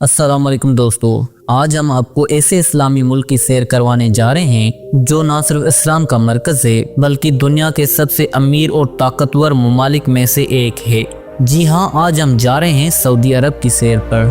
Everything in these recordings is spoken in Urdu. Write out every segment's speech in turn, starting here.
السلام علیکم دوستو، آج ہم آپ کو ایسے اسلامی ملک کی سیر کروانے جا رہے ہیں جو نہ صرف اسلام کا مرکز ہے بلکہ دنیا کے سب سے امیر اور طاقتور ممالک میں سے ایک ہے۔ جی ہاں، آج ہم جا رہے ہیں سعودی عرب کی سیر پر،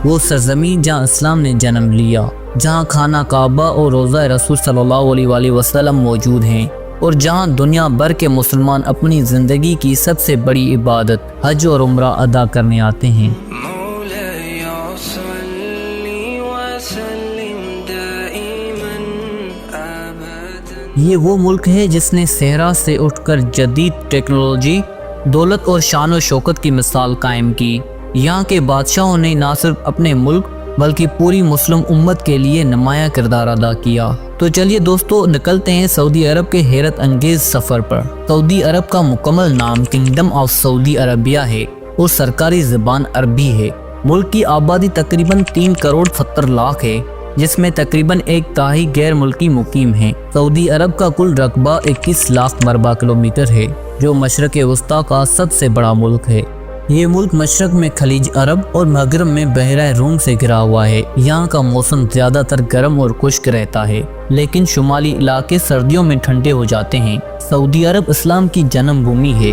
وہ سرزمین جہاں اسلام نے جنم لیا، جہاں خانہ کعبہ اور روضہ رسول صلی اللہ علیہ وآلہ وسلم موجود ہیں، اور جہاں دنیا بھر کے مسلمان اپنی زندگی کی سب سے بڑی عبادت حج اور عمرہ ادا کرنے آتے ہیں۔ یہ وہ ملک ہے جس نے صحرا سے اٹھ کر جدید ٹیکنالوجی، دولت اور شان و شوکت کی مثال قائم کی۔ یہاں کے بادشاہوں نے نہ صرف اپنے ملک بلکہ پوری مسلم امت کے لیے نمایاں کردار ادا کیا۔ تو چلیے دوستو، نکلتے ہیں سعودی عرب کے حیرت انگیز سفر پر۔ سعودی عرب کا مکمل نام کنگڈم آف سعودی عربیہ ہے اور سرکاری زبان عربی ہے۔ ملک کی آبادی تقریباً 3 کروڑ 70 لاکھ ہے، جس میں تقریباً 1/3 غیر ملکی مقیم ہیں۔ سعودی عرب کا کل رقبہ 21 لاکھ مربع کلومیٹر ہے، جو مشرق وسطیٰ کا سب سے بڑا ملک ہے۔ یہ ملک مشرق میں خلیج عرب اور مغرب میں بحیرہ روم سے گھرا ہوا ہے۔ یہاں کا موسم زیادہ تر گرم اور خشک رہتا ہے، لیکن شمالی علاقے سردیوں میں ٹھنڈے ہو جاتے ہیں۔ سعودی عرب اسلام کی جنم بھومی ہے۔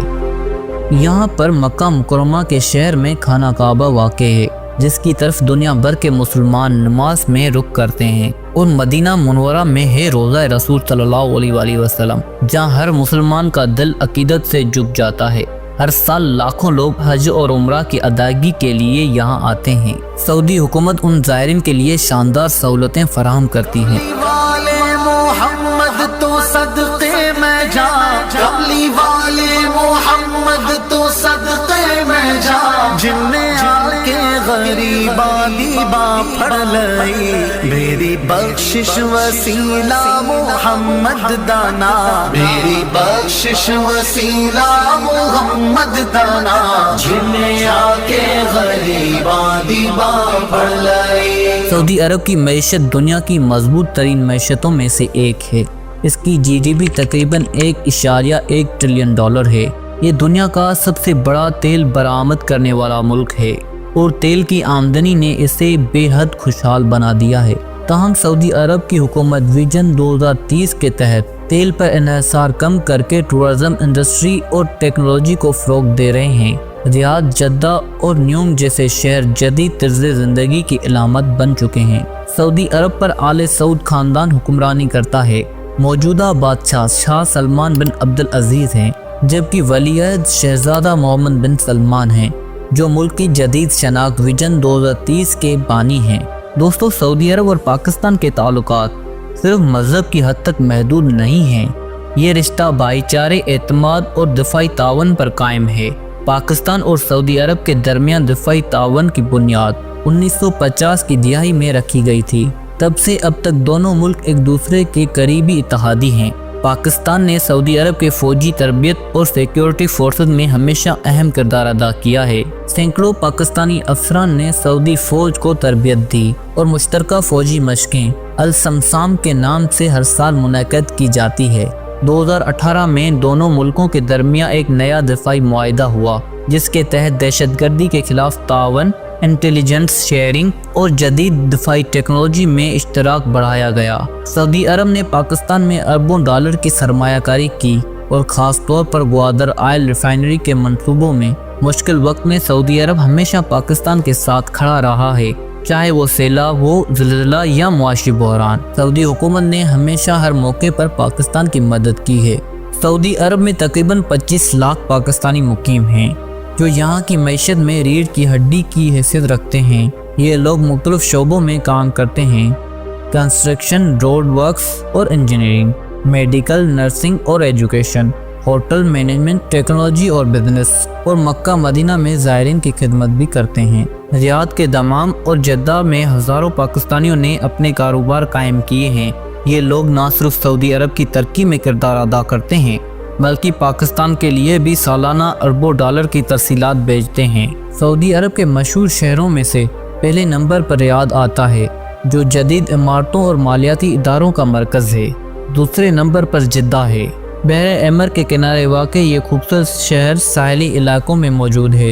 یہاں پر مکہ مکرمہ کے شہر میں خانہ کعبہ واقع ہے، جس کی طرف دنیا بھر کے مسلمان نماز میں رخ کرتے ہیں، اور مدینہ منورہ میں ہے روضہ رسول صلی اللہ علیہ وآلہ وسلم، جہاں ہر مسلمان کا دل عقیدت سے جھک جاتا ہے۔ ہر سال لاکھوں لوگ حج اور عمرہ کی ادائیگی کے لیے یہاں آتے ہیں۔ سعودی حکومت ان زائرین کے لیے شاندار سہولتیں فراہم کرتی ہے۔ میری بخشش وسیلہ محمد دانا، میری بخشش وسیلہ محمد دانا، جنہیں آ کے غریباں دیباں پڑھ لئی۔ سعودی عرب کی معیشت دنیا کی مضبوط ترین معیشتوں میں سے ایک ہے۔ اس کی GDP تقریباً 1.1 ٹریلین ڈالر ہے۔ یہ دنیا کا سب سے بڑا تیل برآمد کرنے والا ملک ہے، اور تیل کی آمدنی نے اسے بے حد خوشحال بنا دیا ہے۔ تاہم سعودی عرب کی حکومت ویژن 2030 کے تحت تیل پر انحصار کم کر کے ٹورزم انڈسٹری اور ٹیکنالوجی کو فروغ دے رہے ہیں۔ ریاض، جدہ اور نیوم جیسے شہر جدید طرز زندگی کی علامت بن چکے ہیں۔ سعودی عرب پر آل سعود خاندان حکمرانی کرتا ہے۔ موجودہ بادشاہ شاہ سلمان بن عبدالعزیز ہیں، جبکہ ولی عہد شہزادہ محمد بن سلمان ہیں، جو ملک کی جدید شناخت ویژن 2030 کے بانی ہیں۔ دوستو، سعودی عرب اور پاکستان کے تعلقات صرف مذہب کی حد تک محدود نہیں ہیں۔ یہ رشتہ بھائی چارے، اعتماد اور دفاعی تعاون پر قائم ہے۔ پاکستان اور سعودی عرب کے درمیان دفاعی تعاون کی بنیاد 1950 کی دہائی میں رکھی گئی تھی۔ تب سے اب تک دونوں ملک ایک دوسرے کے قریبی اتحادی ہیں۔ پاکستان نے سعودی عرب کے فوجی تربیت اور سیکیورٹی فورسز میں ہمیشہ اہم کردار ادا کیا ہے۔ سینکڑوں پاکستانی افسران نے سعودی فوج کو تربیت دی، اور مشترکہ فوجی مشقیں السمسام کے نام سے ہر سال منعقد کی جاتی ہے۔ 2018 میں دونوں ملکوں کے درمیان ایک نیا دفاعی معاہدہ ہوا، جس کے تحت دہشت گردی کے خلاف تعاون، انٹیلیجنس شیئرنگ اور جدید دفاعی ٹیکنالوجی میں اشتراک بڑھایا گیا۔ سعودی عرب نے پاکستان میں اربوں ڈالر کی سرمایہ کاری کی، اور خاص طور پر گوادر آئل ریفائنری کے منصوبوں میں۔ مشکل وقت میں سعودی عرب ہمیشہ پاکستان کے ساتھ کھڑا رہا ہے، چاہے وہ سیلاب ہو، زلزلہ یا معاشی بحران۔ سعودی حکومت نے ہمیشہ ہر موقع پر پاکستان کی مدد کی ہے۔ سعودی عرب میں تقریباً 25 لاکھ پاکستانی مقیم ہیں، جو یہاں کی معیشت میں ریڑھ کی ہڈی کی حیثیت رکھتے ہیں۔ یہ لوگ مختلف شعبوں میں کام کرتے ہیں: کنسٹرکشن، روڈ ورکس اور انجینئرنگ، میڈیکل، نرسنگ اور ایجوکیشن، ہوٹل مینجمنٹ، ٹیکنالوجی اور بزنس، اور مکہ مدینہ میں زائرین کی خدمت بھی کرتے ہیں۔ ریاض کے دمام اور جدہ میں ہزاروں پاکستانیوں نے اپنے کاروبار قائم کیے ہیں۔ یہ لوگ نہ صرف سعودی عرب کی ترقی میں کردار ادا کرتے ہیں، بلکہ پاکستان کے لیے بھی سالانہ اربوں ڈالر کی ترسیلات بھیجتے ہیں۔ سعودی عرب کے مشہور شہروں میں سے پہلے نمبر پر ریاض آتا ہے، جو جدید عمارتوں اور مالیاتی اداروں کا مرکز ہے۔ دوسرے نمبر پر جدہ ہے۔ بحر احمر کے کنارے واقع یہ خوبصورت شہر ساحلی علاقوں میں موجود ہے،